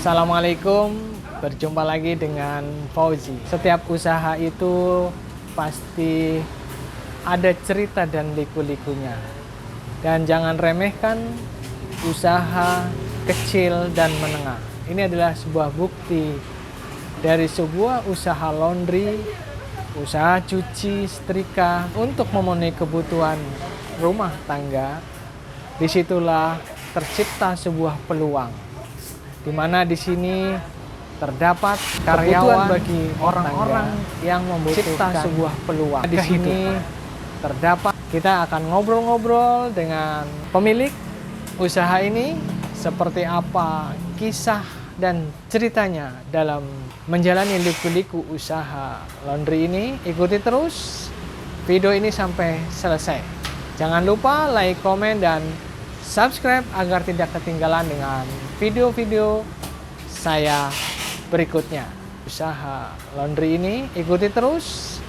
Assalamualaikum, berjumpa lagi dengan Fauzi. Setiap usaha itu pasti ada cerita dan liku-likunya. Dan jangan remehkan usaha kecil dan menengah. Ini adalah sebuah bukti dari sebuah usaha laundry, usaha cuci, setrika untuk memenuhi kebutuhan rumah tangga. Disitulah tercipta sebuah peluang, di mana di sini terdapat karyawan bagi orang-orang yang membutuhkan sebuah peluang. Di sini terdapat, kita akan ngobrol-ngobrol dengan pemilik usaha ini, seperti apa kisah dan ceritanya dalam menjalani liku-liku usaha laundry ini. Ikuti terus video ini sampai selesai. Jangan lupa like, komen, dan subscribe agar tidak ketinggalan dengan video-video saya berikutnya. Usaha laundry ini, ikuti terus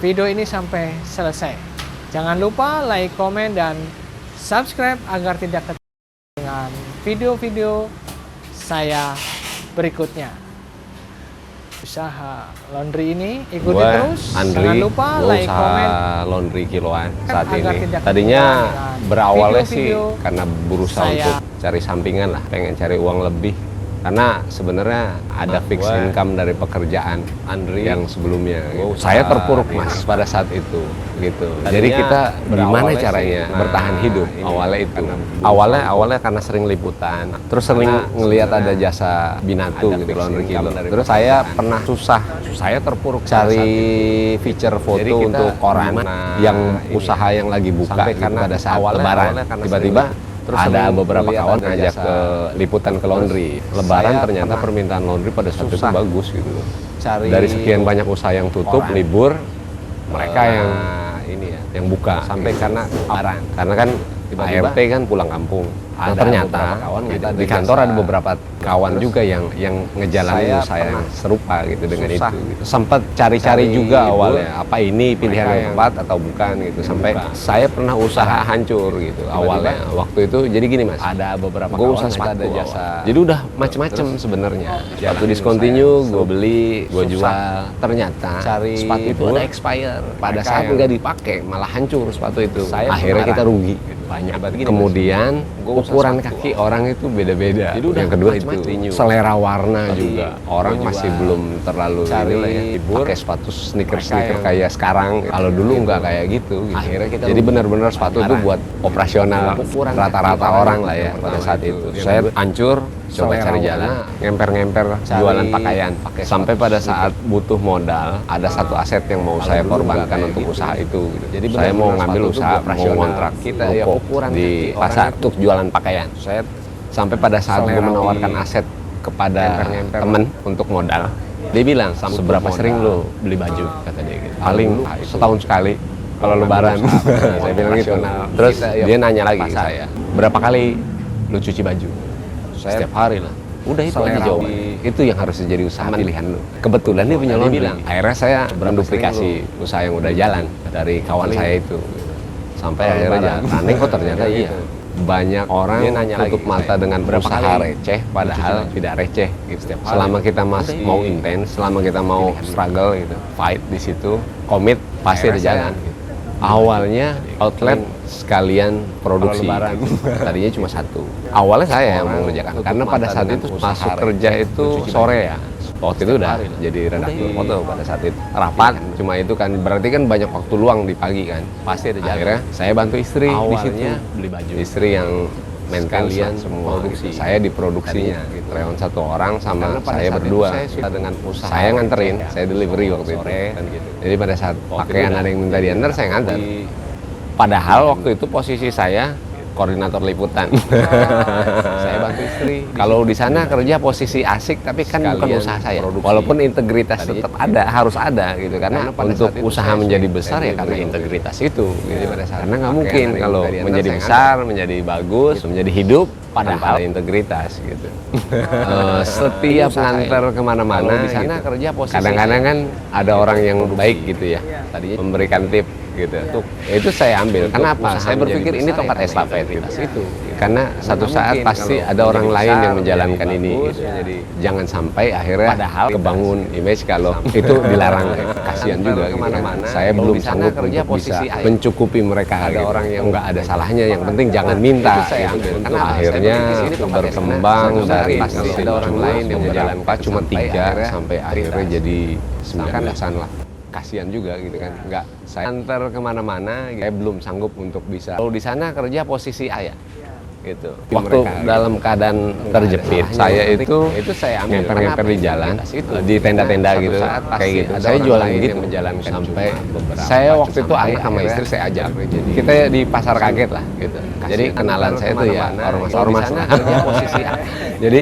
video ini sampai selesai. Jangan lupa like, komen, dan subscribe agar tidak ketinggalan dengan video-video saya berikutnya. Usaha laundry ini, ikuti terus. Andri, jangan lupa like, komen, laundry kiloan saat agar ini. tidak Tadinya ketinggalan berawalnya sih video-video karena berusaha untuk cari sampingan lah, pengen cari uang lebih. Karena sebenarnya ada fix income dari pekerjaan Andri yang sebelumnya. Gitu. Saya terpuruk mas pada saat itu, gitu. Jadi kita gimana caranya bertahan hidup awalnya itu. Awalnya karena sering liputan, terus sering ngelihat ada jasa Binatu gitu, laundry kilo. Terus saya pernah saya terpuruk cari feature foto untuk koran yang usaha yang lagi buka gitu, pada saat lebaran. Tiba-tiba terus ada beberapa kawan ngajak ke liputan ke laundry. Lebaran ternyata permintaan laundry pada saat itu bagus gitu. Dari sekian banyak usaha yang tutup, libur, mereka yang yang buka. Sampai karena lebaran. Karena kan ART kan pulang kampung. Nah, ternyata di kantor ada beberapa kawan juga yang ngejalanin usaha yang serupa gitu dengan itu. Gitu. Sempat cari-cari juga awalnya apa ini pilihan yang tepat atau bukan gitu. Sampai saya pernah usaha hancur gitu awalnya. Waktu itu jadi gini mas, ada beberapa gue usaha sepatu ada jasa. Jadi udah macem-macem sebenarnya. Sepatu discontinue, gue beli, gue jual. Ternyata sepatu itu ada expire. Pada saat nggak dipakai malah hancur sepatu itu. Akhirnya kita rugi. Banyak. Kemudian ukuran kaki orang itu beda-beda. Yang kedua itu selera warna juga. Orang masih belum terlalu pakai sepatu sneaker kayak sekarang. Kalau dulu nggak kayak gitu. Akhirnya kita jadi benar-benar sepatu itu buat operasional rata-rata orang lah ya pada saat itu. Saya hancur, coba cari jalan, ngemper-ngemper jualan pakaian. Sampai pada saat butuh modal, ada satu aset yang mau saya korbankan untuk usaha itu. Jadi saya mau ngambil usaha, mau kontrak kita di pasar untuk jualan pakaian. Saya sampai pada saat gue menawarkan aset kepada temen untuk modal, dia bilang, seberapa sering lo beli baju, kata dia gitu. Paling setahun sekali kalau lebaran. Saya bilang gitu. Terus dia nanya lagi ke saya, berapa kali lo cuci baju? Setiap hari lah. Udah itu aja jawaban. Itu yang harus jadi usaha pilihan lo. Kebetulan dia punya laundry. Akhirnya saya menduplikasi usaha yang udah jalan dari kawan saya itu. Sampai akhirnya jalan. Aneh kok ternyata iya. Banyak orang tutup mata dengan usaha receh, padahal tidak receh. Gitu. Selama kita masih mau intens, selama kita mau struggle, gitu, fight di situ, komit, pasti ada jalan. Awalnya outlet sekalian produksi. Tadinya cuma satu. Awalnya saya yang mengerjakan, karena pada saat itu masuk kerja itu sore ya. Waktu itu udah jadi redaktur foto pada saat itu. Rapat, cuma itu kan berarti kan banyak waktu luang di pagi kan. Pasti ada jalan. Akhirnya saya bantu istri di situ. Beli baju. Istri yang maintenance semua produksi. Saya di produksinya. Gitu. Reon satu orang sama saya berdua. Saya dengan usaha. Saya nganterin, saya delivery waktu itu. Gitu. Jadi pada saat pakaian ada yang minta diantar, saya nganter. Padahal waktu itu posisi saya koordinator liputan. Saya bantu istri. Kalau di sana kerja posisi asik, tapi kan bukan usaha saya. Walaupun integritas tetap ada, harus ada gitu. Karena untuk usaha menjadi besar ya karena integritas itu. Gitu. Karena nggak mungkin kalau menjadi besar, menjadi bagus, menjadi hidup, padahal integritas gitu. Setiap nganter kemana-mana di sana gitu. Kerja posisi. Kadang-kadang kan ada orang yang baik gitu ya. Tadinya memberikan tip gitu. Itu saya ambil. Kenapa? Saya berpikir ini tongkat estafet gitu. karena satu saat pasti ada orang lain yang menjalankan ini gitu. Jadi jangan sampai akhirnya kebangun image kalau itu dilarang. Kasihan juga gitu kan. Saya belum sanggup untuk bisa mencukupi mereka. Ada orang yang nggak ada salahnya, yang penting jangan minta gitu. Karena akhirnya berkembang dari ada orang lain yang menjalankan cuma 3 sampai akhirnya jadi 19-an lah. Kasihan juga gitu kan, nggak saya antar kemana-mana, saya belum sanggup untuk bisa. Kalau di sana kerja posisi A ya, gitu. Waktu dalam keadaan terjepit, saya itu saya ngemper-ngemper di jalan, di tenda-tenda gitu, kayak gitu. Saya jualan gitu, sampai saya waktu itu ayah sama istri saya ajak, kita di pasar kaget lah, gitu. Jadi kenalan saya tuh ya ormas lah. Posisi A. Jadi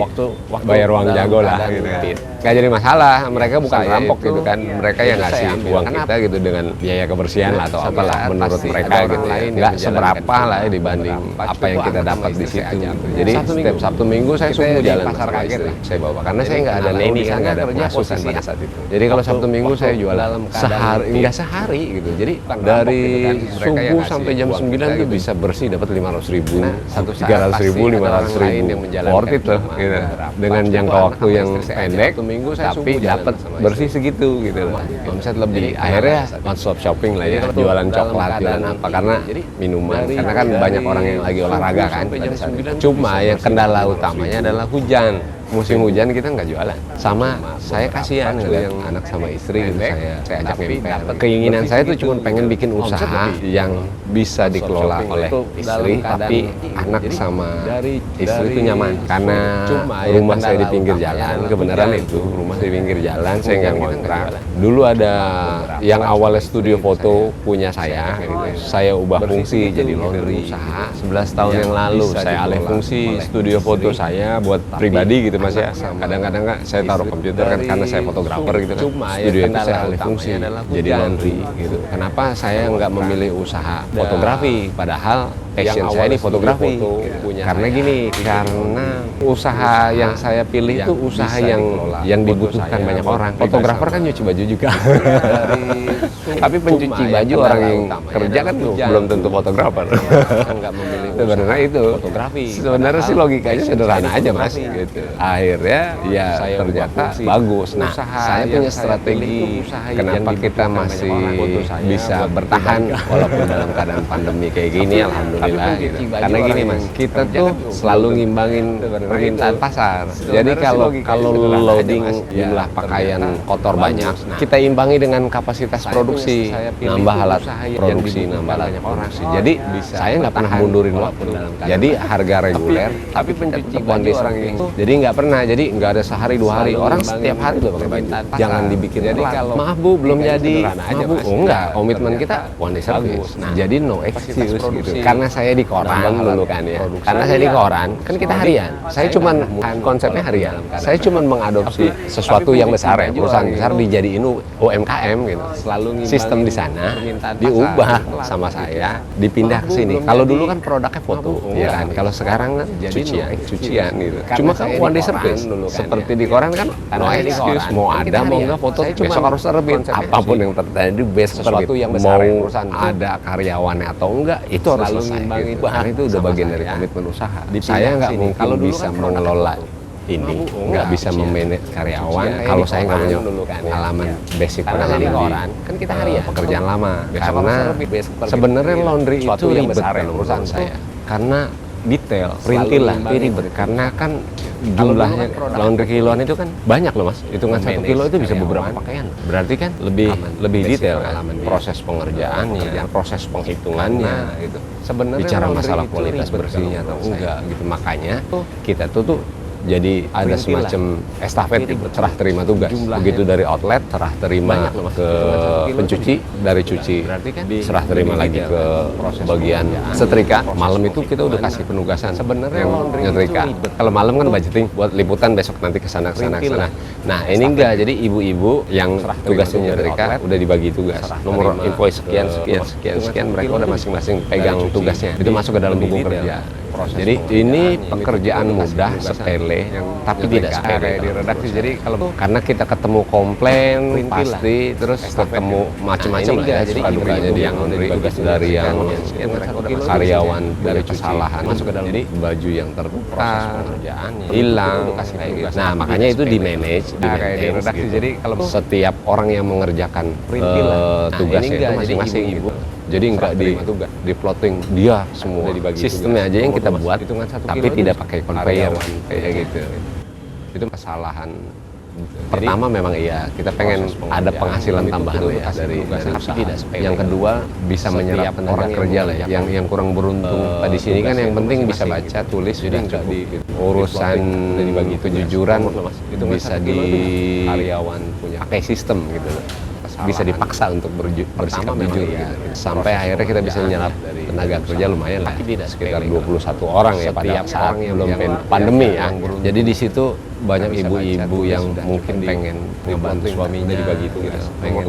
bayar uang jago lah, gitu kan. Nggak jadi masalah, mereka bukan rampok gitu kan, mereka yang ngasih uang kita gitu dengan biaya kebersihan lah atau apalah menurut mereka gitu ya. Nggak seberapa lah ya dibanding apa yang kita dapat di situ. Jadi setiap Sabtu Minggu saya subuh jalan pasar kaget lah, saya bawa karena saya nggak ada neni kan, nggak ada pemasukan pada saat itu. Jadi kalau Sabtu Minggu saya jualan sehari, nggak sehari gitu. Jadi dari subuh sampai jam 9 tuh bisa bersih dapat 500.000, 300.000, 500.000, worth it loh gitu. Dengan jangka waktu yang pendek, tapi dapat bersih segitu gitu. Omset lebih. Akhirnya one stop shopping lah ya, jualan coklat, jualan apa, karena minuman, karena kan banyak orang yang lagi olahraga kan. Cuma yang kendala utamanya adalah hujan. Musim hujan kita nggak jualan. Sama saya kasihan ngeliat anak sama istri gitu, saya ajak ngemper. Keinginan saya tuh cuma pengen bikin usaha yang bisa dikelola oleh istri, tapi anak sama istri itu nyaman. Karena rumah saya di pinggir jalan, kebenaran itu rumah di pinggir jalan, saya nggak ngontrak. Dulu ada yang awalnya studio foto punya saya, gitu. Saya ubah fungsi jadi laundry usaha. 11 tahun yang lalu saya alih fungsi studio foto saya buat pribadi gitu Mas ya. Kadang-kadang saya taruh komputer kan karena saya fotografer gitu kan. Studio itu saya alih fungsi jadi laundry gitu. Kenapa saya nggak memilih usaha fotografi padahal passion saya di fotografi gitu. Karena gini, karena usaha yang saya pilih itu usaha yang dibutuhkan banyak orang. Fotografer kan nyuci baju juga. Tapi pencuci baju orang yang kerja kan belum tentu fotografer. Sebenarnya itu fotografi. Sebenarnya sih logikanya sederhana aja Mas gitu. Akhirnya ya ternyata bagus. Nah, saya punya strategi kenapa kita masih bisa bertahan walaupun dalam keadaan pandemi kayak gini, alhamdulillah gitu. Karena gini Mas, kita tuh selalu ngimbangin permintaan pasar. Jadi kalau loading jumlah pakaian kotor banyak, kita imbangi dengan kapasitas produksi, nambah alat produksi, nambah alat produksi. Jadi saya nggak pernah mundurin waktu. Jadi harga reguler, tapi pencuci baju orang itu jadi nggak pernah. Jadi nggak ada sehari 2 hari, orang setiap hari tuh pakai baju. Jangan dibikin telat. Maaf Bu, belum jadi. Maaf Bu, oh enggak, komitmen kita one day service. Nah, jadi no excuse gitu. Karena saya di koran dulu kan ya. Karena saya di koran, kan kita harian. Saya cuman konsepnya harian. Saya cuman mengadopsi sesuatu yang besar ya, perusahaan besar dijadiin UMKM gitu. Sistem di sana diubah sama saya, dipindah ke sini. Kalau dulu kan produknya foto, ya kan. Kalau sekarang kan cucian gitu. Cuma kan one day service. Seperti di koran kan no excuse, mau ada mau enggak foto besok harus terbit. Apapun yang terjadi besok terbit. Mau ada karyawannya atau enggak itu harus selesai gitu. Karena itu udah bagian dari komitmen usaha. Saya nggak mungkin bisa mengelola ini, nggak bisa memanage karyawan kalau saya nggak punya pengalaman basic pengalaman di kan kita pekerjaan lama. Karena sebenarnya laundry itu ribet dalam perusahaan saya karena detail, perintilan, ribet karena kan jumlahnya laundry kiloan itu kan banyak loh Mas. Hitungan 1 kilo itu bisa beberapa pakaian. Berarti kan lebih detail kan proses pengerjaannya, proses penghitungannya gitu. Sebenarnya bicara masalah kualitas bersihnya atau enggak gitu. Makanya kita tuh jadi ada semacam estafet serah terima tugas. Begitu dari outlet serah terima ke pencuci, dari cuci serah terima lagi ke bagian setrika. Malam itu kita udah kasih penugasan yang nyetrika. Kalau malam kan budgeting buat liputan besok nanti ke sana. Nah, ini enggak. Jadi ibu-ibu yang tugasnya nyetrika udah dibagi tugas. Nomor invoice sekian mereka udah masing-masing pegang tugasnya. Itu masuk ke dalam buku kerja. Jadi ini pekerjaan mudah, sepele, boleh, tapi tidak sepele di redaksi. Jadi kalau karena kita ketemu komplain pasti, terus ketemu macam-macam lah ya, suka dukanya yang dari yang karyawan dari kesalahan masuk ke dalam, jadi baju yang tertukar, hilang, nah makanya itu di manage di redaksi. Jadi kalau setiap orang yang mengerjakan tugasnya itu masing-masing gitu. Jadi nggak di plotting dia semua, sistemnya aja yang kita buat, tapi tidak pakai conveyor kayak gitu. Itu kesalahan. Pertama memang iya, kita pengen ada penghasilan tambahan ya dari usaha. Yang kedua bisa menyerap orang kerja lah ya, yang kurang beruntung. Di sini kan yang penting bisa baca, tulis, jadi nggak di urusan kejujuran itu bisa di karyawan punya pakai sistem gitu. Bisa dipaksa untuk bersikap jujur gitu. Sampai akhirnya kita bisa menyerap tenaga kerja lumayan lah, sekitar 21 orang ya pada saat belum pandemi ya. Jadi di situ banyak ibu-ibu yang mungkin pengen membantu suaminya dibagi tugas, pengen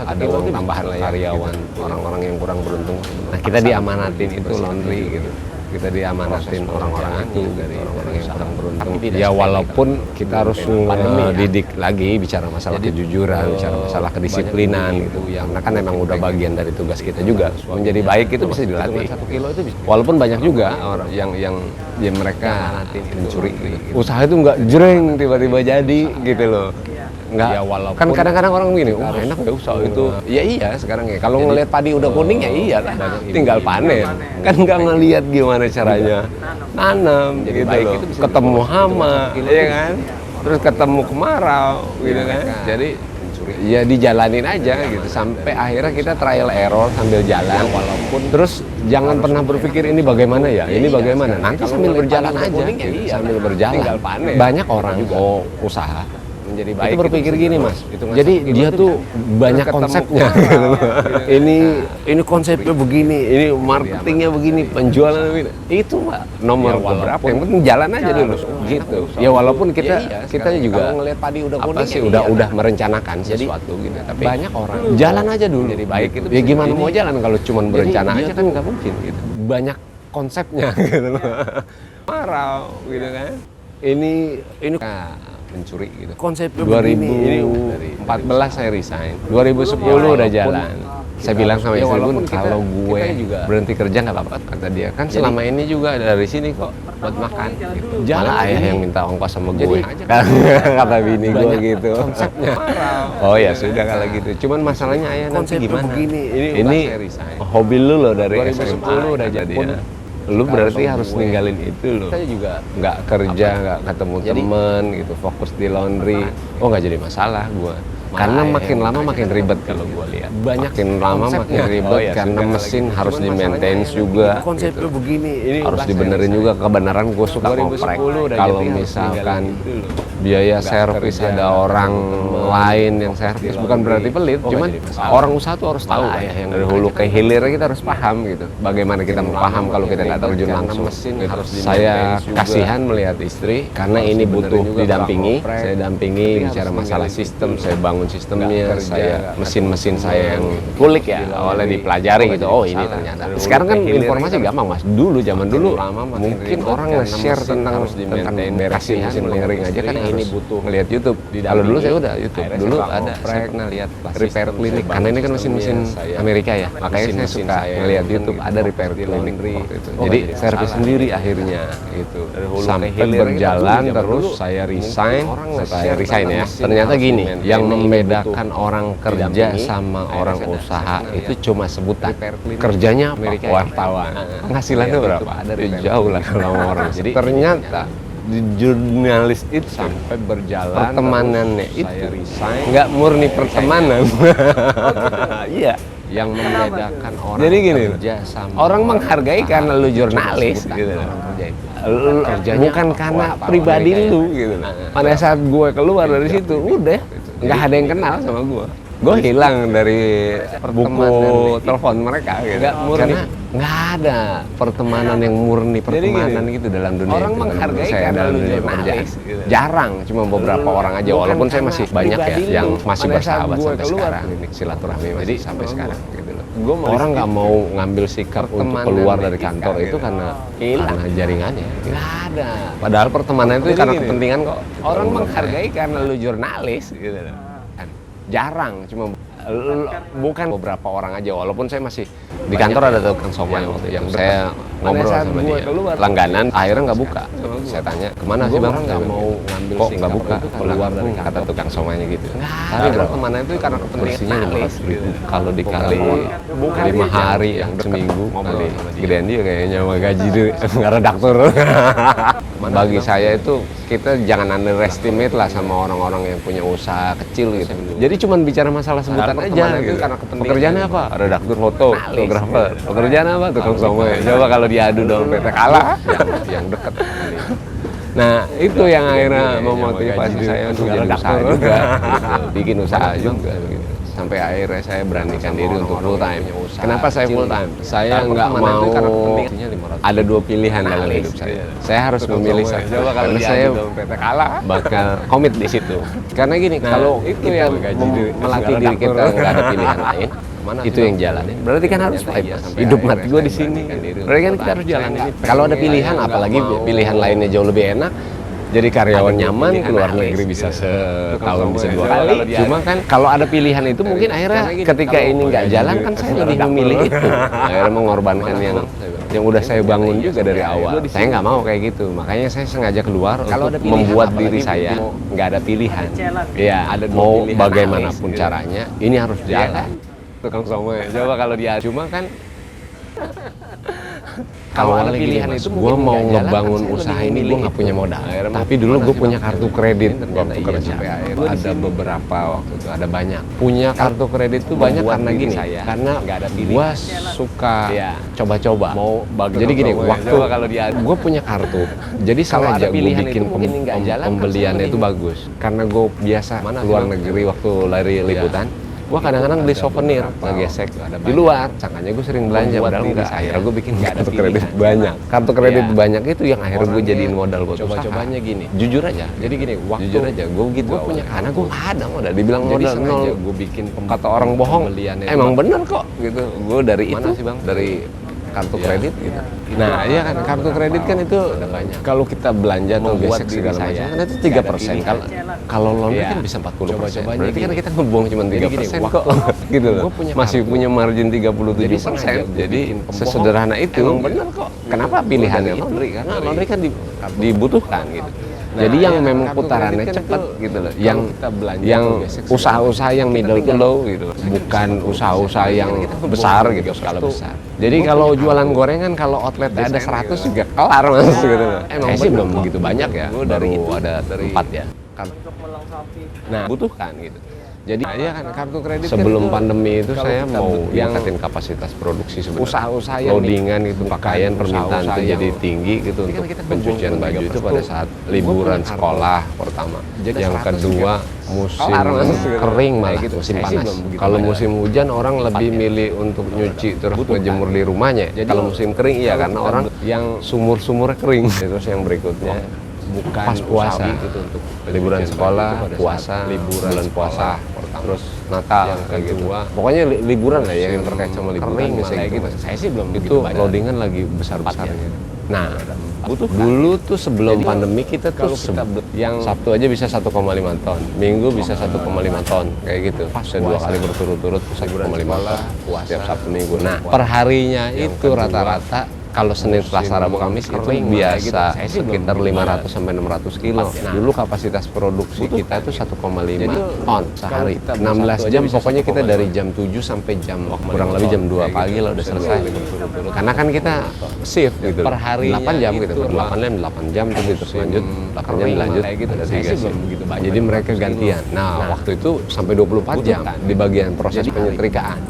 ada uang tambahan karyawan, orang-orang yang kurang beruntung. Nah kita diamanatin itu laundry gitu. Kita diamanatin orang-orang itu dari orang-orang yang kurang beruntung. Ya walaupun kita harus didik lagi bicara masalah kejujuran, bicara masalah kedisiplinan gitu. Karena kan memang udah bagian dari tugas kita juga. Menjadi baik itu bisa dilatih. Walaupun banyak juga orang yang mereka mencuri gitu. Usaha itu nggak jreng tiba-tiba jadi gitu loh. Enggak, ya, kan kadang-kadang orang begini, wah enak ya usaha itu. Ya iya sekarang ya, kalau ngelihat padi udah kuning ya iya lah, tinggal panen. Kan nggak ngelihat gimana caranya nanam gitu loh. Ketemu hama, ya kan? Terus ketemu kemarau gitu kan. Jadi ya dijalanin aja gitu, sampai akhirnya kita trial error sambil jalan. Walaupun terus jangan pernah berpikir ini bagaimana ya, ini bagaimana. Nanti sambil berjalan aja, sambil berjalan. Banyak orang mau usaha menjadi baik itu berpikir gini mas, jadi dia tuh banyak konsepnya gitu. Ini konsepnya begini, ini marketingnya begini, penjualan begini, itu mbak nomor berapa, yang penting jalan aja dulu gitu ya. Walaupun kita juga ngelihat padi udah kuning sih udah merencanakan sesuatu gitu, tapi banyak orang jalan aja dulu jadi baik itu. Ya gimana mau jalan kalau cuma berencana aja kan nggak mungkin gitu. Banyak konsepnya gitu loh. Marau gitu kan, ini mencuri gitu. Konsep 2014 saya resign, 2010 udah jalan. Saya bilang sama istri pun kalau gue berhenti kerja nggak apa-apa, kata dia. Kan selama ini juga dari sini kok buat makan. Gitu. Malah ayah yang minta ongkos sama gue. Kata bini gue gitu. Konsepnya. Oh ya sudah kalau gitu. Cuman masalahnya ayah nanti gimana? Ini hobi lu loh dari SMA udah jadi. Lu berarti harus ninggalin itu loh. Saya juga nggak kerja, nggak ketemu temen gitu, fokus di laundry. Oh nggak jadi masalah gua. Karena makin lama makin ribet kalau gue lihat. Makin lama makin ribet karena mesin harus di maintenance juga. Konsepnya begini, ini harus dibenerin juga. Kebenaran gue suka ngoprek. Kalau misalkan biaya servis ada orang lain yang servis, bukan berarti pelit, cuman orang usaha tuh harus tahu ya, yang dari hulu ke hilir kita harus paham gitu. Bagaimana kita mau paham kalau kita nggak terjun langsung. Saya kasihan melihat istri karena ini butuh didampingi. Saya dampingi bicara masalah sistem, saya bangun sistemnya, saya mesin-mesin saya yang kulik ya, awalnya dipelajari gitu. Oh ini ternyata. Sekarang kan informasi gampang mas. Dulu zaman dulu mungkin orang nge-share tentang beresin mesin pengering aja kan ini butuh ngelihat YouTube. Kalau dulu saya udah YouTube. Dulu ada saya pernah lihat repair klinik karena ini kan mesin-mesin Amerika ya. Makanya saya suka ngelihat YouTube ada repair klinik gitu. Jadi servis sendiri akhirnya gitu. Sampai berjalan terus saya resign. Saya resign ya. Ternyata gini, yang membedakan orang kerja sama orang usaha itu cuma sebutan. Kerjanya wartawan. Penghasilannya berapa? Jauh lah kalau orang. Jadi ternyata di jurnalis itu sampai berjalan pertemanannya itu nggak murni pertemanan. Iya, yang membedakan orang jadi gini, kerja sama orang menghargai karena lu jurnalis gitu. Bukan karena pribadi lu gitu. Pada saat gue keluar dari situ udah nggak ada yang kenal sama gue hilang dari buku telepon mereka gitu. Karena nggak ada pertemanan yang murni pertemanan gitu dalam dunia. Orang menghargai saya dalam dunia kerja jarang, cuma beberapa orang aja. Walaupun saya masih banyak ya yang masih bersahabat sampai sekarang, silaturahmi masih sampai sekarang gitu loh. orang nggak mau ngambil sikap untuk keluar dari kantor itu karena jaringannya. Nggak ada. Padahal pertemanan itu karena kepentingan kok. Orang menghargai karena lu jurnalis gitu. Jarang, cuma bukan beberapa orang aja, walaupun saya masih di kantor ada tukang somai waktu yang saya ngobrol sama dia langganan, akhirnya nggak buka. Saya tanya kemana sih bang, nggak mau ngambil kok nggak buka keluar dari kata tukang somainya gitu. Tapi pertemanan itu karena kepentingan kalau dikali 5 hari yang seminggu kali gedean dia kayaknya sama gaji dia nggak redaktur. Bagi saya itu kita jangan underestimate lah sama orang-orang yang punya usaha kecil gitu. Jadi cuma bicara masalah sebutan aja gitu. Pekerjaannya apa? Redaktur foto, fotografer. Pekerjaan apa? Tukang somai. Coba kalau diadu dong PT kalah yang dekat. Nah itu yang akhirnya memotivasi saya untuk jadi usaha juga, gitu. Bikin usaha juga. Gitu. Sampai akhirnya saya beranikan diri untuk full time. Kenapa saya full time? Saya nggak mau ada 2 pilihan dalam hidup saya. Saya harus memilih satu. Karena saya bakal komit di situ. Karena gini, kalau itu yang melatih diri kita nggak ada pilihan lain, itu yang jalanin. Berarti kan harus hidup mati gue di sini. Berarti kan kita harus jalanin. Kalau ada pilihan, apalagi pilihan lainnya jauh lebih enak. Jadi karyawan nyaman, keluar negeri bisa setahun bisa 2 kali. Cuma kan kalau ada pilihan itu mungkin akhirnya ketika ini nggak jalan kan saya lebih memilih itu. Akhirnya mengorbankan yang udah saya bangun juga dari awal. Saya nggak mau kayak gitu. Makanya saya sengaja keluar untuk membuat diri saya nggak ada pilihan. Iya, mau bagaimanapun caranya, ini harus jalan. Tukang somai. Coba kalau dia cuma kan kalau ada pilihan itu gue mau ngebangun usaha ini gue nggak punya modal. Tapi dulu gue punya kartu kredit waktu kerja. Ada beberapa waktu itu, ada banyak. Punya kartu kredit itu banyak karena gini. Karena gue suka coba-coba. Jadi gini, waktu gue punya kartu. Jadi sengaja gue bikin pembeliannya itu bagus. Karena gue biasa keluar negeri waktu lari liputan. Gua kadang-kadang beli souvenir, ngegesek di luar. Sangkanya gue sering belanja, padahal enggak. Akhirnya gue bikin kartu kredit banyak. Kartu kredit banyak itu yang akhirnya gue jadiin modal buat coba-cobanya gini. Jujur aja. Jadi gini, jujur aja. Gue gitu. Gue punya karena gue ada modal. Dibilang modal nol. Gue bikin kata orang bohong. Emang bener kok. Gitu. Gue dari itu sih bang. Dari kartu kredit gitu. Nah, iya kan kartu kredit kan itu kalau kita belanja atau gesek segala macam kan itu 3%. Kalau laundry kan bisa 40%. Berarti kan kita ngebuang cuma 3% kok. Gitu loh. Masih punya margin 37%. Jadi sesederhana itu. Emang benar kok. Kenapa pilihannya laundry? Karena laundry kan dibutuhkan gitu. Jadi yang memang putarannya cepat gitu loh. Yang usaha-usaha yang middle to low gitu. Bukan usaha-usaha yang besar gitu, skala besar. Jadi kalau jualan gorengan kalau outletnya ada 100 juga kelar mas gitu loh. Emang sih belum begitu banyak ya. Baru ada 4 ya. Nah, butuhkan gitu. Jadi iya kan kartu kredit sebelum pandemi itu saya mau meningkatin kapasitas produksi sebenarnya. Usaha-usaha yang loadingan itu pakaian permintaan itu jadi tinggi gitu untuk pencucian baju itu pada saat liburan sekolah pertama. Yang kedua musim kering malah gitu, musim panas. Kalau musim hujan orang lebih milih untuk nyuci terus ngejemur di rumahnya. Kalau musim kering iya karena orang yang sumur-sumurnya kering. Terus yang berikutnya bukan pas puasa gitu untuk liburan sekolah, puasa, bulan puasa, terus Natal kayak gitu. Pokoknya liburan lah ya yang terkait sama liburan kayak gitu. Saya sih belum itu loadingan lagi besar-besarnya. Nah, dulu tuh sebelum pandemi kita tuh yang Sabtu aja bisa 1,5 ton, Minggu bisa 1,5 ton kayak gitu. Bisa 2 kali berturut-turut 1,5 ton setiap Sabtu Minggu. Nah, perharinya itu rata-rata kalau Senin, Selasa, Rabu, Kamis itu biasa sekitar 500 sampai 600 kilo. Dulu kapasitas produksi kita itu 1,5 ton sehari. 16 jam pokoknya kita dari jam 7 sampai kurang lebih jam 2 pagi lah udah selesai. Karena kan kita shift gitu. Per hari 8 jam gitu. Per 8 jam terus lanjut 8 jam dilanjut gitu. Jadi mereka gantian. Nah, waktu itu sampai 24 jam di bagian proses penyetrikaan.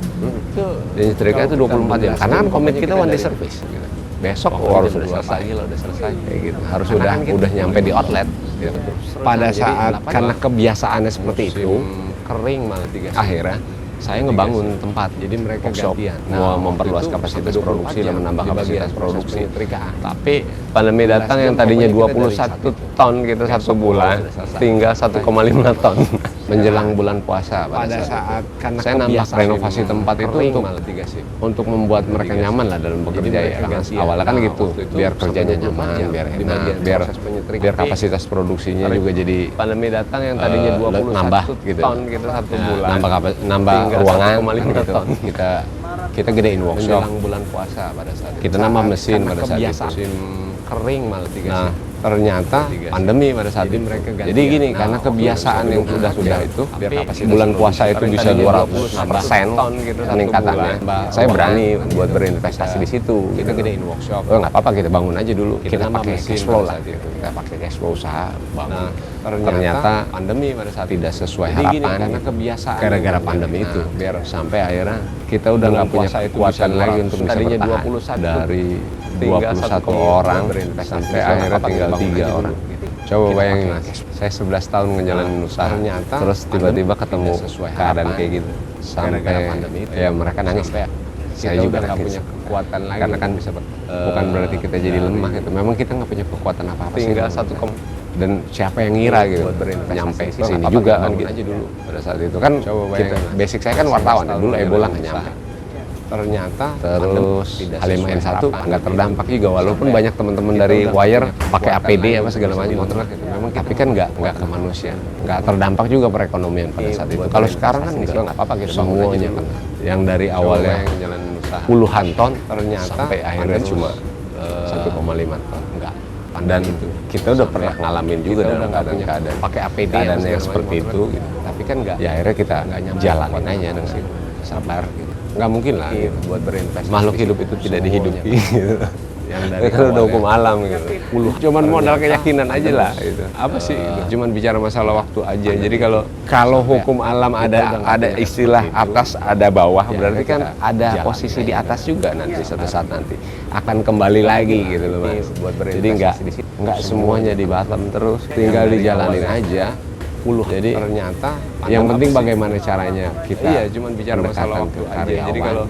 Penyetrikaan itu 24 jam. Karena kan komit kita one day service. Besok harus sudah selesai kayak gitu. Harus udah nyampe di outlet gitu. Pada saat karena kebiasaannya seperti itu kering malah akhirnya saya ngebangun tempat, jadi mereka gantian. Mau memperluas kapasitas produksi dan menambah kapasitas produksi. Tapi pandemi datang yang tadinya 21 ton gitu satu bulan, tinggal 1,5 ton. Menjelang bulan puasa pada saat karena saya nambah renovasi tempat itu untuk membuat mereka nyaman lah dalam bekerja ya. Awalnya kan gitu, biar kerjanya nyaman, biar enak, biar kapasitas produksinya juga jadi. Pandemi datang yang tadinya 21 ton gitu satu bulan, nambah ruangan gitu. Kita gedein workshop bulan puasa pada saat itu. Kita nambah mesin pada saat itu. Musim kering malah 3 shift. Ternyata pandemi pada saat itu mereka ganti. Jadi gini, karena kebiasaan yang sudah itu, bulan puasa itu bisa 200% peningkatannya. Saya berani buat berinvestasi di situ. Kita gedein workshop. Oh nggak apa-apa, kita bangun aja dulu. Kita pakai cash flow lah. Kita pakai cash flow usaha bangun. Ternyata pandemi pada saat tidak sesuai harapan karena kebiasaan gara-gara pandemi itu. Biar sampai akhirnya kita udah nggak punya kekuatan lagi untuk bisa bertahan. Dari 21 orang sampai akhirnya tinggal 3 orang. Coba bayangin mas, saya 11 tahun ngejalanin usaha, terus tiba-tiba ketemu keadaan kayak gitu. Sampai ya mereka nangis ya. Saya juga nggak punya kekuatan lagi. Karena kan bukan berarti kita jadi lemah gitu. Memang kita nggak punya kekuatan apa-apa. Tinggal satu dan siapa yang ngira gitu nyampe ke sini juga kan gitu aja dulu pada saat itu kan kita basic saya kan wartawan dulu Ebola nggak nyampe. Ternyata terus H5N1 nggak terdampak juga walaupun banyak teman-teman dari Wire pakai APD apa segala macam gitu. Memang tapi kan nggak ke manusia, nggak terdampak juga perekonomian pada saat itu. Kalau sekarang kan nggak apa-apa gitu semuanya kan. Yang dari awalnya puluhan ton ternyata sampai akhirnya cuma 1,5 ton enggak. Dan kita udah pernah ngalamin juga dalam keadaan pakai APD dan yang seperti itu gitu. Tapi kan nggak ya akhirnya kita jalanin aja dengan situ sabar gitu. Nggak mungkin lah gitu, buat berinvestasi. Makhluk hidup itu tidak dihidupi gitu. Yang dari kan udah hukum alam gitu. Cuman modal keyakinan aja lah gitu. Apa sih gitu. Cuman bicara masalah waktu aja. Jadi kalau hukum alam ada istilah atas ada bawah, berarti kan ada posisi di atas juga nanti suatu saat nanti akan kembali lagi gitu loh Mas. Jadi nggak semuanya di bottom terus, tinggal dijalanin aja. Jadi ternyata yang penting bagaimana caranya kita cuman bicara masalah waktu aja. Jadi kalau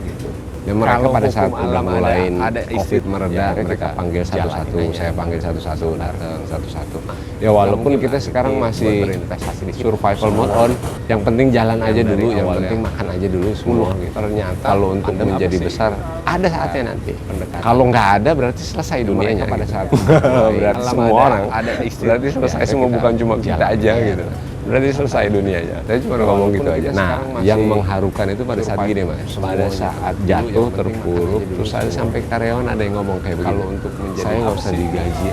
mereka pada saat udah mulai COVID mereda, mereka panggil satu-satu, saya panggil satu-satu, datang satu-satu. Ya walaupun kita sekarang masih survival mode on, yang penting jalan aja dulu, yang penting makan aja dulu semua. Ternyata kalau untuk menjadi besar ada saatnya nanti. Kalau nggak ada berarti selesai dunianya pada saat berarti semua orang berarti selesai semua, bukan cuma kita aja gitu. Berarti selesai dunianya. Saya cuma ngomong gitu aja. Nah, yang mengharukan itu pada saat gini mas, pada saat jatuh terpuruk, terus ada sampai karyawan ada yang ngomong kayak begini. Kalau untuk menjadi saya nggak usah digaji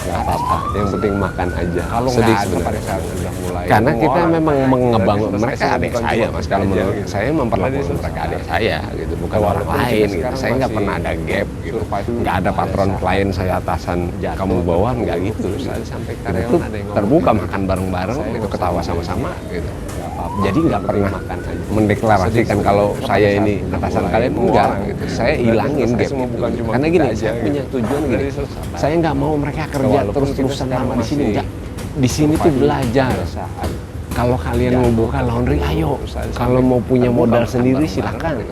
nggak apa-apa. Yang penting makan aja. Kalau sedih sebenarnya. Karena kita memang mengebangun mereka adik saya mas. Kalau menurut saya memperlakukan mereka adik saya gitu, bukan orang lain gitu. Saya nggak pernah ada gap gitu. Nggak ada patron klien saya atasan kamu bawahan nggak gitu. Sampai karyawan ada yang terbuka makan bareng-bareng gitu, ketawa sama-sama gitu. Jadi nggak pernah mendeklarasikan kalau saya ini atasan kalian, enggak gitu. Saya hilangin gap gitu. Karena gini, saya punya tujuan gini. Saya nggak mau mereka kerja terus-terusan lama di sini. Enggak. Di sini tuh belajar. Kalau kalian mau buka laundry, ayo. Kalau mau punya modal sendiri, silakan.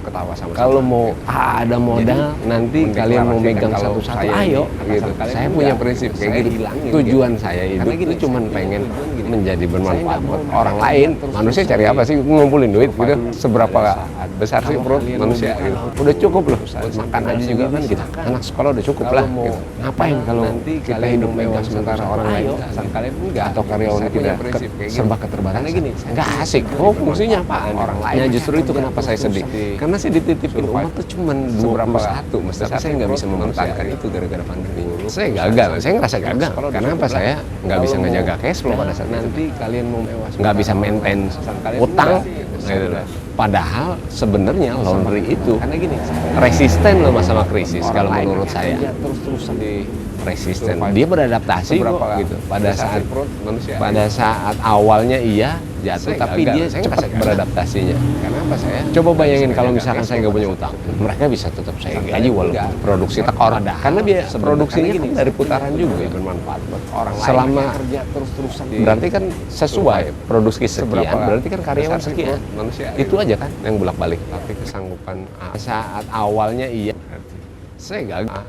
Kalau mau ada modal, nanti kalian mau megang satu-satu, ayo. Gitu. Saya punya prinsip kayak gitu. Tujuan saya hidup itu cuma pengen menjadi bermanfaat buat orang lain. Manusia cari apa sih? Ngumpulin duit gitu. Seberapa besar sih perut manusia gitu. Udah cukup loh. Buat makan aja juga kan gitu. Anak sekolah udah cukup lah. Gitu. Ngapain kalau kita hidup mewah sementara orang lain kalian enggak, atau karyawan kita serba keterbatasan. Karena gini, nggak asik. Oh, fungsinya apaan? Orang lain. Justru itu kenapa saya sedih. Karena saya dititipin umat tuh cuma 21. Tapi saya nggak bisa mempertahankan itu gara-gara pandemi. Saya gagal. Saya ngerasa gagal. Karena apa? Saya nggak bisa ngejaga cash flow pada saat nanti kalian mau mewah. Nggak bisa maintain utang. Gitu. Padahal sebenarnya laundry itu resisten loh masalah krisis kalau menurut saya. Terus-terusan resisten. Dia beradaptasi kok gitu. Pada saat awalnya iya, jatuh tapi dia cepat beradaptasinya. Karena apa saya? Coba bayangin kalau misalkan saya nggak punya utang, mereka bisa tetap saya gaji walaupun produksi tekor. Karena biaya produksinya kan dari putaran juga bermanfaat buat orang lain. Selama kerja terus-terusan, berarti kan sesuai produksi sekian, berarti kan karyawan sekian. Manusia itu aja kan yang bolak-balik. Tapi kesanggupan saat awalnya iya, saya gagal.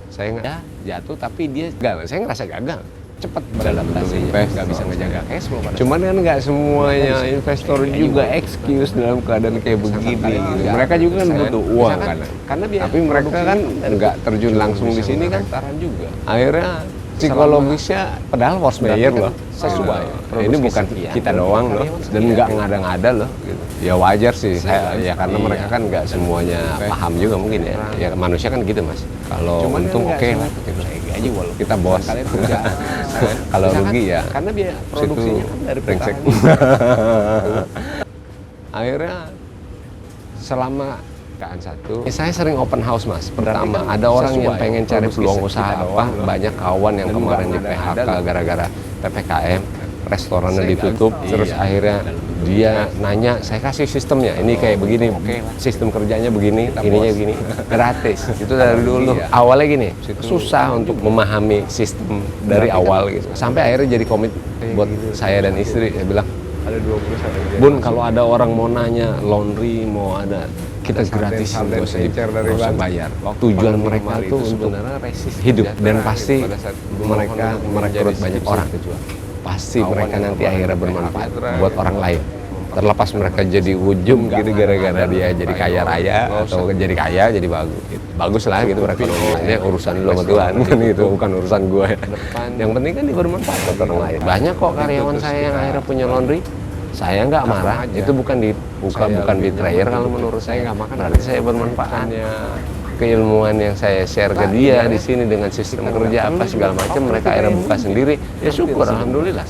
Saya nggak jatuh tapi dia gagal. Saya ngerasa gagal. Cepat beradaptasinya, nggak bisa ngejaga cash flow. Cuman kan nggak semuanya investor juga excuse dalam keadaan kayak begini. Gitu. Mereka juga kan butuh uang kan. Tapi mereka kan nggak terjun langsung di sini kan. Juga. Akhirnya psikologisnya padahal force mayor loh sesuai. Ini bukan kita doang loh dan nggak ngada-ngada loh. Gitu. Ya wajar sih saya ya karena mereka kan nggak semuanya paham juga mungkin ya. Ya manusia kan gitu mas. Kalau untung oke lah. Gaji walaupun kita bos. Kalau rugi ya karena biaya produksinya kan dari brengsek. Akhirnya selama satu, saya sering open house mas. Pertama ada orang yang pengen cari peluang usaha apa, banyak kawan yang kemarin di PHK gara-gara PPKM, restorannya ditutup, terus akhirnya dia nanya, saya kasih sistemnya, ini kayak begini, sistem kerjanya begini, ininya begini, gratis. Itu dari dulu. Awalnya gini, susah untuk memahami sistem dari awal gitu. Sampai akhirnya jadi komit buat saya dan istri. Saya bilang, Bun, kalau ada orang mau nanya laundry, mau ada, kita gratis, nggak usah bayar. Tujuan mereka itu sebenarnya hidup dan pasti mereka merekrut banyak orang. Pasti mereka nanti akhirnya bermanfaat buat orang lain. Terlepas mereka jadi ujung gitu gara-gara dia jadi kaya raya atau jadi kaya jadi bagus. Bagus lah gitu perekonomiannya, urusan lo sama Tuhan kan gitu, bukan urusan gue. Yang penting kan dia bermanfaat buat orang lain. Banyak kok karyawan saya yang akhirnya punya laundry. Saya nggak marah, itu bukan betrayer kalau menurut saya nggak makan. Berarti saya bermanfaat. Keilmuan yang saya share ke dia di sini dengan sistem kerja apa segala macam mereka akhirnya buka sendiri ya syukur alhamdulillah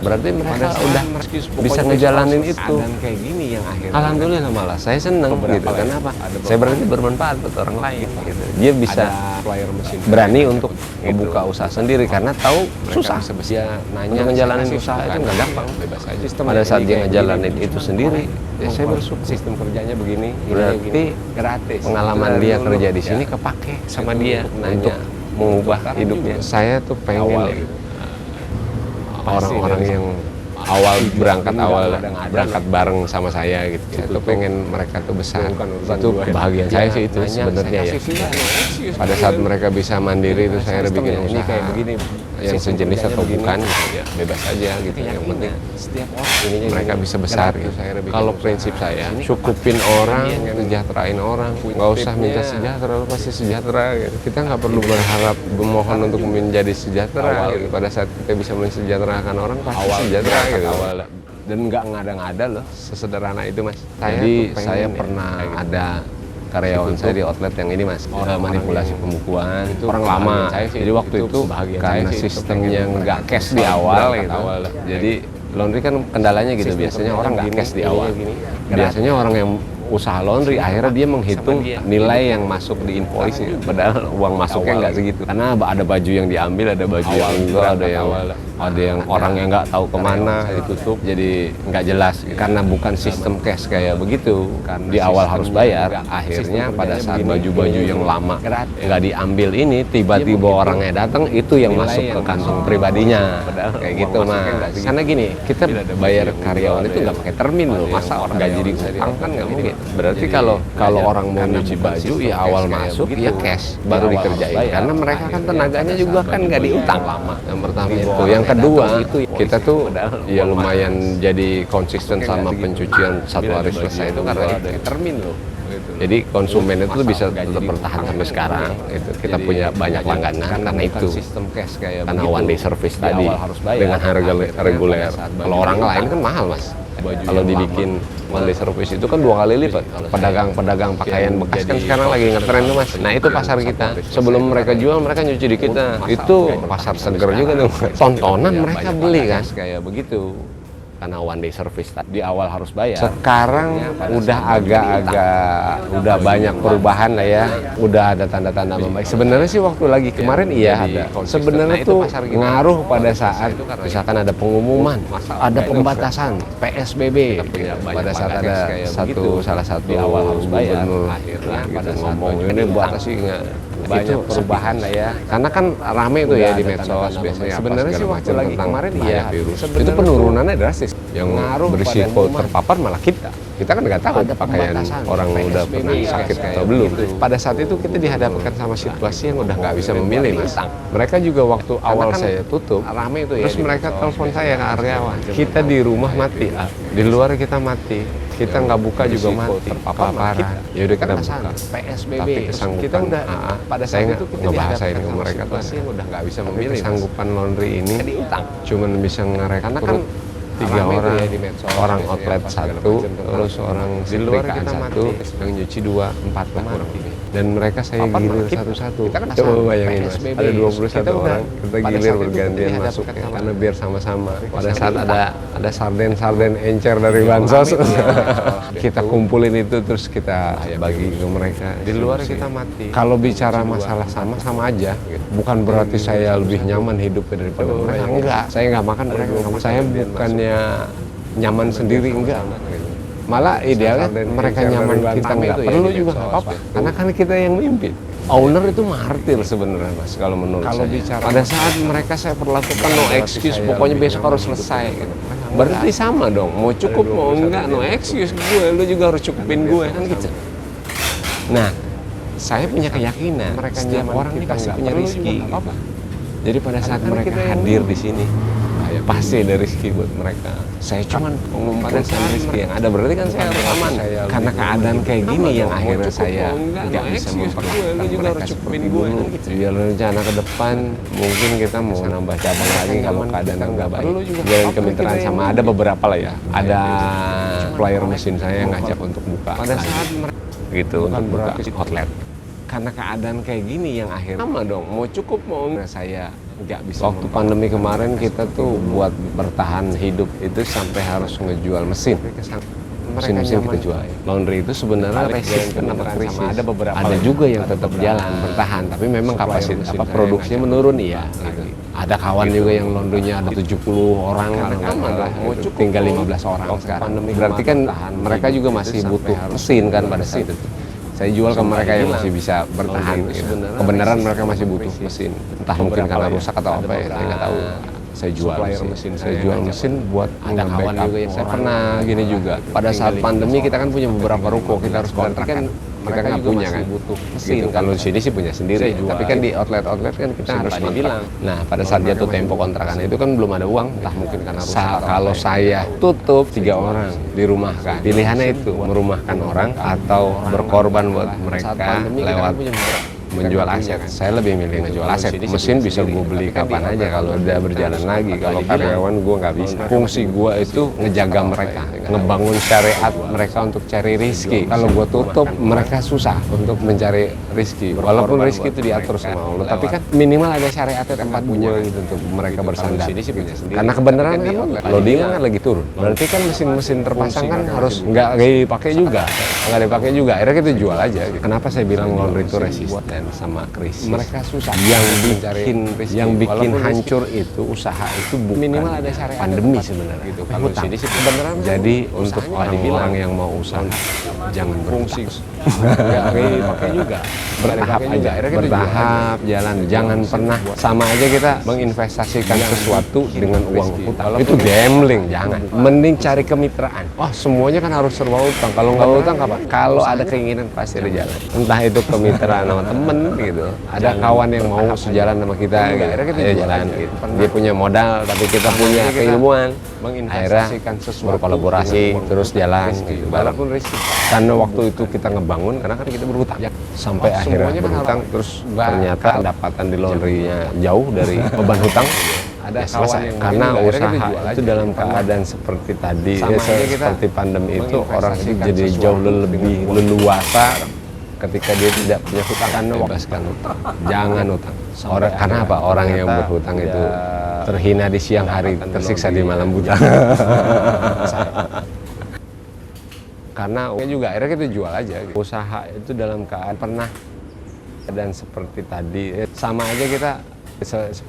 berarti mereka udah bisa ngejalanin itu kayak gini yang akhirnya alhamdulillah malah saya seneng gitu kenapa saya berarti bermanfaat buat orang lain gitu. Dia bisa berani untuk membuka usaha sendiri karena tahu susah dia nanya ngejalanin usaha itu nggak gampang pada saat dia ngejalanin itu sendiri ya saya bersyukur sistem kerjanya begini berarti gratis pengalaman dia kerja di sini kepake sama dia untuk mengubah hidupnya. Saya tuh pengen orang-orang yang berangkat bareng sama saya gitu. Saya tuh pengen mereka tuh besar. Itu kebahagiaan saya sih itu sebenarnya ya. Pada saat mereka bisa mandiri itu saya bikin ini kayak begini yang sejenis atau bukan gitu ya bebas aja gitu. Yang penting setiap orang mereka bisa besar gitu. Kalau prinsip saya cukupin orang, sejahterain orang, nggak usah minta sejahtera, lu pasti sejahtera gitu. Kita nggak perlu berharap memohon untuk menjadi sejahtera gitu. Pada saat kita bisa mensejahterakan orang pasti sejahtera gitu. Dan nggak ngada-ngada loh, sesederhana itu mas. Saya pernah ada karyawan saya di outlet yang ini mas, manipulasi pembukuan itu orang lama. Jadi waktu itu karena sistemnya nggak cash di awal gitu. Jadi laundry kan kendalanya gitu, biasanya orang nggak cash di awal. Biasanya orang yang usaha laundry akhirnya dia menghitung nilai yang masuk di invoice padahal uang masuknya nggak segitu karena ada baju yang diambil, ada baju yang enggak, ada yang orang yang nggak tahu kemana ditutup jadi nggak jelas karena bukan sistem cash kayak begitu di awal harus bayar. Akhirnya pada saat baju-baju yang lama nggak diambil ini tiba-tiba orangnya datang itu yang masuk ke kantong pribadinya kayak gitu mas. Karena gini kita bayar karyawan itu nggak pakai termin loh, masa orang gaji diutang kan nggak mungkin. Berarti kalau orang mau nyuci baju ya awal masuk ya cash baru dikerjain karena mereka kan tenaganya juga kan nggak diutang lama. Yang pertama itu. Yang kedua kita tuh ya lumayan jadi konsisten sama pencucian satu hari selesai itu karena itu termin loh. Jadi konsumen itu bisa tetap bertahan sampai sekarang. Itu kita punya banyak langganan karena itu. Karena one day service tadi dengan harga reguler. Kalau orang lain kan mahal mas. Kalau dibikin one day service itu kan 2 kali lipat. Pedagang pakaian bekas kan sekarang lagi ngetren tuh mas. Nah itu pasar kita. Sebelum mereka jual mereka nyuci di kita. Itu pasar seger juga tuh. Tontonan mereka beli kan kayak begitu. karena one day service di awal harus bayar. Sekarang udah agak-agak udah banyak perubahan lah ya, udah ada tanda-tanda membaik. Sebenarnya sih waktu lagi kemarin iya ada. Sebenarnya tuh ngaruh pada saat misalkan ada pengumuman, ada pembatasan PSBB. Pada saat ada salah satu di awal harus bayar, akhirnya pada saat ngomong ini buat sih nggak banyak perubahan lah ya, karena kan rame tuh ya di medsos biasanya. Sebenarnya sih waktu lagi kemarin iya virus itu penurunannya drastis, yang berisiko terpapar malah kita kan nggak tahu ada pakaian orang udah pernah sakit atau belum. Pada saat itu kita dihadapkan sama situasi yang udah nggak bisa memilih, Mas. Mereka juga waktu awal saya tutup rame tuh ya, terus mereka telepon saya ke karyawan, kita di rumah mati, di luar kita mati, kita nggak buka juga mati, terpapar parah. Ya udah kita buka PSBB, tapi kesanggupan udah pada saat itu kita ngebahasain ke mereka tuh udah nggak bisa memilih. Kesanggupan laundry ini cuman bisa ngerekrut 3 orang, orang outlet 1, terus orang setrika 1, yang nyuci 2, 4 lah kurang lebih. Dan mereka saya gilir satu-satu. Coba bayangin Mas, ada 21 orang, kita gilir bergantian masuk ya, karena biar sama-sama. Pada saat ada sarden encer dari bansos, kita kumpulin itu terus kita bagi ke mereka. Di luar kita mati. Kalau bicara masalah sama aja, bukan berarti saya lebih nyaman hidupnya daripada mereka. Enggak, saya nggak makan mereka nggak makan. Saya bukannya nyaman sendiri, enggak. Malah idealnya mereka nyaman, kita nggak perlu juga nggak apa-apa, karena kan kita yang mimpin. Owner itu martir sebenarnya Mas, kalau menurut saya. Bicara pada saat mereka saya perlakukan no excuse, pokoknya besok harus selesai gitu. Berarti sama dong, mau cukup mau enggak, no excuse gue, lu juga harus cukupin gue kan gitu. Nah, saya punya keyakinan setiap orang ini pasti punya rezeki. Jadi pada saat mereka hadir di sini, pasti ada rezeki buat mereka. Saya cuma pada saat rezeki yang ada, berarti kan saya harus aman. Karena keadaan kayak gini yang akhirnya saya nggak bisa memperlakukan mereka seperti dulu. Biar rencana ke depan mungkin kita mau nambah cabang lagi kalau keadaan nggak baik. Jalan kemitraan sama ada beberapa lah ya. Ada supplier mesin saya yang ngajak untuk buka. Pada saat mereka gitu untuk buka outlet. Karena keadaan kayak gini yang akhirnya sama dong, mau cukup mau enggak, saya nggak bisa. Waktu pandemi kemarin kita tuh buat bertahan hidup itu sampai harus ngejual mesin kita jual. Laundry itu sebenarnya resisten sama krisis. Ada beberapa, ada juga yang tetap jalan bertahan, tapi memang kapasitas produksinya menurun iya. Gitu. Ada kawan juga yang laundrynya ada 70 orang, mau cukup tinggal 15 orang sekarang. Berarti kan mereka juga masih butuh mesin kan pada saat itu. Saya jual ke mereka yang masih bisa bertahan. Kebenaran mereka masih butuh mesin. Entah mungkin karena rusak atau apa ya, saya nggak tahu. Saya jual mesin. Saya jual mesin buat ada kawan juga yang saya pernah gini juga. Pada saat pandemi kita kan punya beberapa ruko, kita harus kontrak kan. Mereka nggak punya kan, butuh mesin. Gitu. Kalau di sini sih punya sendiri, tapi kan di outlet kan kita harus bilang. Nah, pada saat jatuh tempo kontrakan itu kan belum ada uang, entah mungkin karena rusak. Kalau saya tutup 3 orang dirumahkan, pilihannya itu merumahkan orang atau berkorban buat mereka lewat menjual aset. Saya lebih milih ngejual aset. Mesin bisa gue beli kapan aja kalau udah berjalan lagi. Kalau karyawan gue nggak bisa. Fungsi gue itu ngejaga mereka, ngebangun syariat mereka untuk cari rezeki. Kalau gue tutup, mereka susah untuk mencari rezeki. Walaupun rezeki itu diatur sama Allah, tapi kan minimal ada syariatnya tempat gue gitu untuk mereka bersandar. Karena kebenaran kan loading kan lagi turun. Berarti kan mesin-mesin terpasang kan harus nggak dipakai juga, Akhirnya kita jual aja. Kenapa saya bilang laundry itu resisten sama krisis? Mereka susah. Yang bikin hancur itu usaha itu bukan minimal ada syariat pandemi sebenarnya. Gitu. Kalau sini sih beneran. Jadi untuk orang-orang yang mau usaha jangan berfungsi. Nggak dipakai juga. Bertahap aja. Bertahap jalan. Jangan pernah sama aja kita menginvestasikan sesuatu dengan uang hutang. Itu gambling. Jangan. Mending cari kemitraan. Wah semuanya kan harus serba utang. Kalau nggak utang kapan? Kalau ada keinginan pasti ada jalan. Entah itu kemitraan sama temen gitu. Ada kawan yang mau sejalan sama kita, gitu. Ayo jalan gitu. Dia punya modal tapi kita punya keilmuan. Akhirnya berkolaborasi terus jalan gitu. Walaupun risiko. Karena waktu itu kita ngebangun, karena kan kita berhutang. Sampai akhirnya berhutang terus ternyata pendapatan di laundry-nya jauh dari beban hutang. Ada selesai. Karena usaha itu dalam keadaan seperti tadi, seperti pandemi itu orang itu jadi jauh lebih leluasa ketika dia tidak punya hutang. Karena bebaskan hutang, jangan hutang. Karena apa? Orang yang berhutang itu terhina di siang hari, tersiksa di malam buta. Karena juga akhirnya kita jual aja. Usaha itu dalam keadaan pernah dan seperti tadi sama aja kita seperti